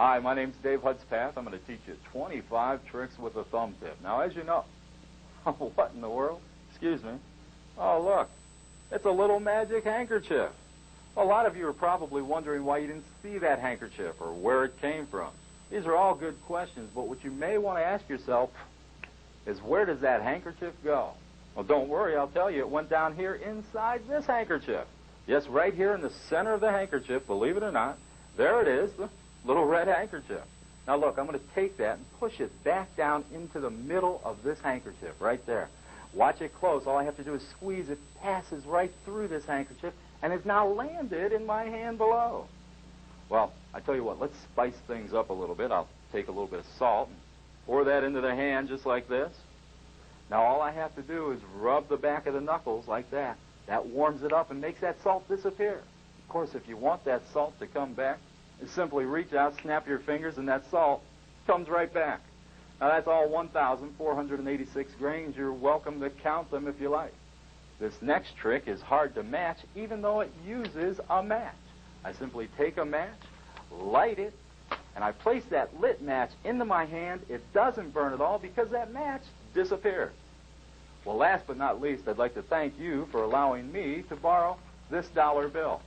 Hi, my name's Dave Hudspeth. I'm going to teach you 25 tricks with a thumb tip. Now, as you know, what in the world? Excuse me. Oh, look, it's a little magic handkerchief. A lot of you are probably wondering why you didn't see that handkerchief or where it came from. These are all good questions, but what you may want to ask yourself is, where does that handkerchief go? Well, don't worry, I'll tell you. It went down here inside this handkerchief. Yes, right here in the center of the handkerchief, believe it or not. There it is, the little red handkerchief. Now look, I'm going to take that and push it back down into the middle of this handkerchief, right there. Watch it close. All I have to do is squeeze. It passes right through this handkerchief and has now landed in my hand below. Well, I tell you what, let's spice things up a little bit. I'll take a little bit of salt and pour that into the hand just like this. Now all I have to do is rub the back of the knuckles like that. That warms it up and makes that salt disappear. Of course, if you want that salt to come back, you simply reach out, snap your fingers, and that salt comes right back. Now that's all 1,486 grains. You're welcome to count them if you like. This next trick is hard to match, even though it uses a match. I simply take a match, light it, and I place that lit match into my hand. It doesn't burn at all because that match disappears. Well, last but not least, I'd like to thank you for allowing me to borrow this dollar bill.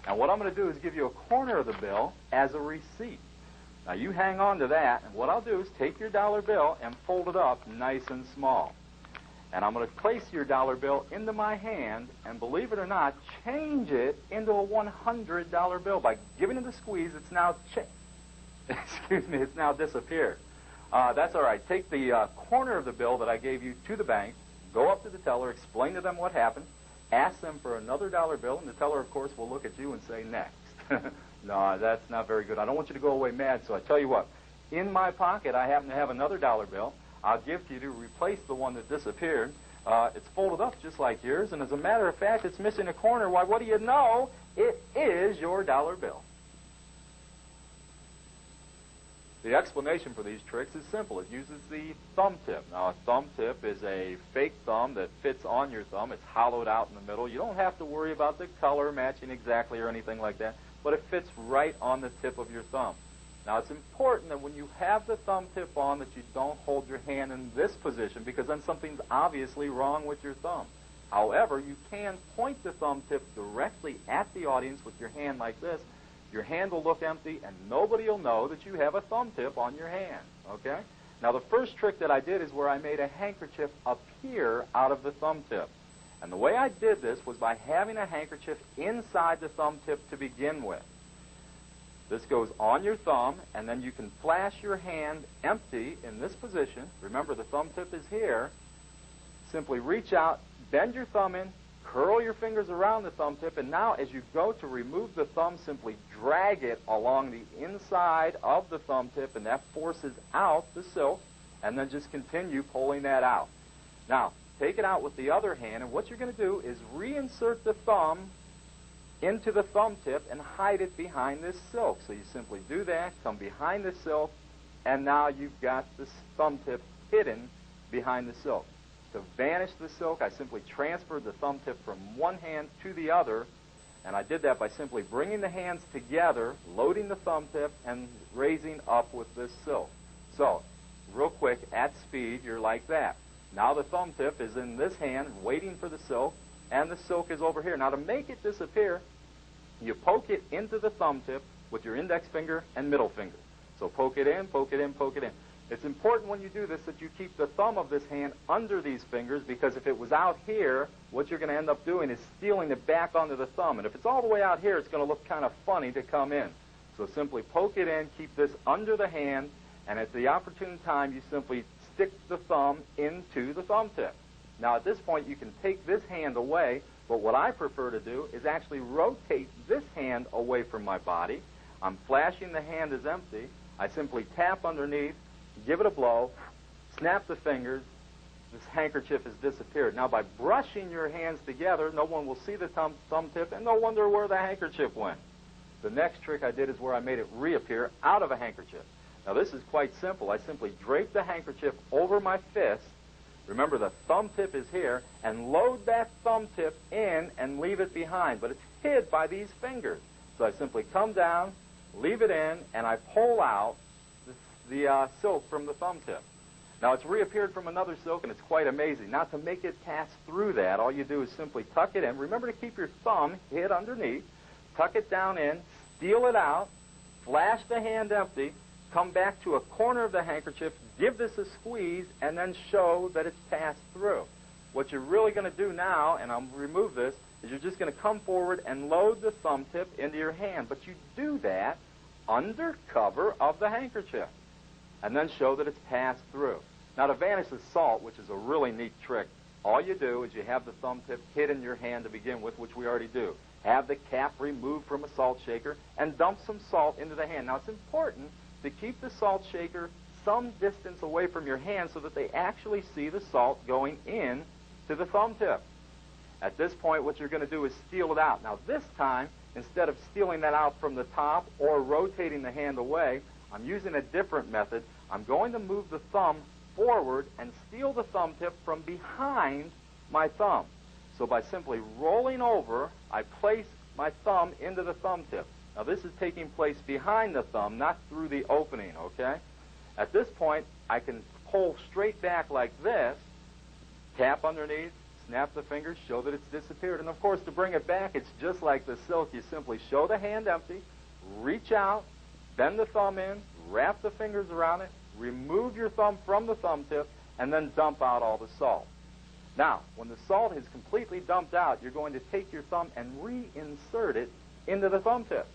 Now, what I'm going to do is give you a corner of the bill as a receipt. Now, you hang on to that, and what I'll do is take your dollar bill and fold it up nice and small. And I'm going to place your dollar bill into my hand, and believe it or not, change it into a $100 bill. By giving it a squeeze, it's now it's now disappeared. That's all right. Take the corner of the bill that I gave you to the bank, go up to the teller, explain to them what happened, ask them for another dollar bill, and the teller, of course, will look at you and say, next. No, that's not very good. I don't want you to go away mad, so I tell you what. In my pocket, I happen to have another dollar bill. I'll give to you to replace the one that disappeared. It's folded up just like yours, and as a matter of fact, it's missing a corner. Why, what do you know? It is your dollar bill. The explanation for these tricks is simple. It uses the thumb tip. Now, a thumb tip is a fake thumb that fits on your thumb. It's hollowed out in the middle. You don't have to worry about the color matching exactly or anything like that, but it fits right on the tip of your thumb. Now, it's important that when you have the thumb tip on that you don't hold your hand in this position, because then something's obviously wrong with your thumb. However, you can point the thumb tip directly at the audience with your hand like this. Your hand will look empty, and nobody will know that you have a thumb tip on your hand, okay? Now, the first trick that I did is where I made a handkerchief appear out of the thumb tip. And the way I did this was by having a handkerchief inside the thumb tip to begin with. This goes on your thumb, and then you can flash your hand empty in this position. Remember, the thumb tip is here. Simply reach out, bend your thumb in, curl your fingers around the thumb tip, and now as you go to remove the thumb, simply drag it along the inside of the thumb tip, and that forces out the silk, and then just continue pulling that out. Now, take it out with the other hand, and what you're going to do is reinsert the thumb into the thumb tip and hide it behind this silk. So you simply do that, come behind the silk, and now you've got this thumb tip hidden behind the silk. To vanish the silk, I simply transferred the thumb tip from one hand to the other, and I did that by simply bringing the hands together, loading the thumb tip, and raising up with this silk. So, real quick, at speed, you're like that. Now the thumb tip is in this hand, waiting for the silk, and the silk is over here. Now, to make it disappear, you poke it into the thumb tip with your index finger and middle finger. So poke it in, poke it in, poke it in. It's important when you do this that you keep the thumb of this hand under these fingers, because if it was out here, what you're going to end up doing is stealing it back onto the thumb. And if it's all the way out here, it's going to look kind of funny to come in. So simply poke it in, keep this under the hand, and at the opportune time, you simply stick the thumb into the thumb tip. Now, at this point, you can take this hand away, but what I prefer to do is actually rotate this hand away from my body. I'm flashing the hand as empty. I simply tap underneath, give it a blow, snap the fingers. This handkerchief has disappeared. Now, by brushing your hands together, no one will see the thumb tip, and they'll wonder where the handkerchief went. The next trick I did is where I made it reappear out of a handkerchief. Now, this is quite simple. I simply drape the handkerchief over my fist. Remember, the thumb tip is here, and load that thumb tip in and leave it behind. But it's hid by these fingers. So I simply come down, leave it in, and I pull out the silk from the thumb tip. Now, it's reappeared from another silk, and it's quite amazing. Now, to make it pass through that, all you do is simply tuck it in. Remember to keep your thumb hid underneath. Tuck it down in, steal it out, flash the hand empty, come back to a corner of the handkerchief, give this a squeeze, and then show that it's passed through. What you're really going to do now, and I'll remove this, is you're just going to come forward and load the thumb tip into your hand. But you do that under cover of the handkerchief, and then show that it's passed through. Now, to vanish the salt, which is a really neat trick, all you do is you have the thumb tip hid in your hand to begin with, which we already do. Have the cap removed from a salt shaker and dump some salt into the hand. Now, it's important to keep the salt shaker some distance away from your hand so that they actually see the salt going in to the thumb tip. At this point, what you're going to do is steal it out. Now, this time, instead of stealing that out from the top or rotating the hand away, I'm using a different method. I'm going to move the thumb forward and steal the thumb tip from behind my thumb. So by simply rolling over, I place my thumb into the thumb tip. Now, this is taking place behind the thumb, not through the opening, okay? At this point, I can pull straight back like this, tap underneath, snap the fingers, show that it's disappeared. And, of course, to bring it back, it's just like the silk. You simply show the hand empty, reach out, bend the thumb in, wrap the fingers around it, remove your thumb from the thumb tip, and then dump out all the salt. Now, when the salt is completely dumped out, you're going to take your thumb and reinsert it into the thumb tip.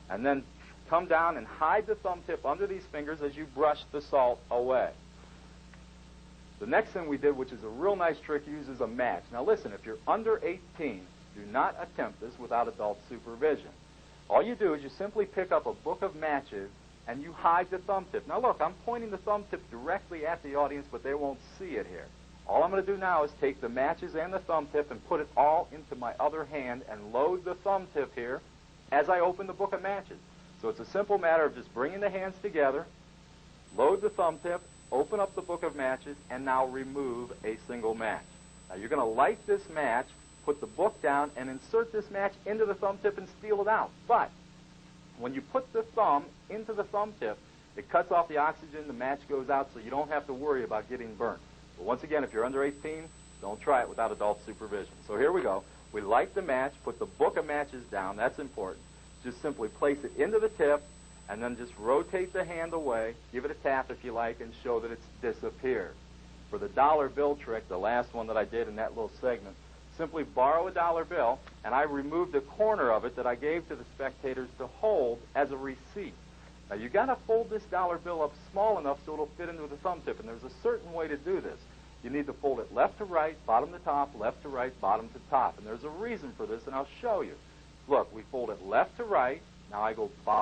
And then come down and hide the thumb tip under these fingers as you brush the salt away. The next thing we did, which is a real nice trick, uses a match. Now listen, if you're under 18, do not attempt this without adult supervision. All you do is you simply pick up a book of matches and you hide the thumb tip. Now look, I'm pointing the thumb tip directly at the audience, but they won't see it here. All I'm going to do now is take the matches and the thumb tip and put it all into my other hand and load the thumb tip here as I open the book of matches. So it's a simple matter of just bringing the hands together, load the thumb tip, open up the book of matches, and now remove a single match. Now you're going to light this match, put the book down, and insert this match into the thumb tip and steal it out. But when you put the thumb into the thumb tip, it cuts off the oxygen, the match goes out, so you don't have to worry about getting burnt. But once again, if you're under 18, don't try it without adult supervision. So here we go. We light the match, put the book of matches down. That's important. Just simply place it into the tip, and then just rotate the hand away, give it a tap if you like, and show that it's disappeared. For the dollar bill trick, the last one that I did in that little segment, simply borrow a dollar bill, and I removed a corner of it that I gave to the spectators to hold as a receipt. Now, you've got to fold this dollar bill up small enough so it'll fit into the thumb tip, and there's a certain way to do this. You need to fold it left to right, bottom to top, left to right, bottom to top. And there's a reason for this, and I'll show you. Look, we fold it left to right. Now I go bottom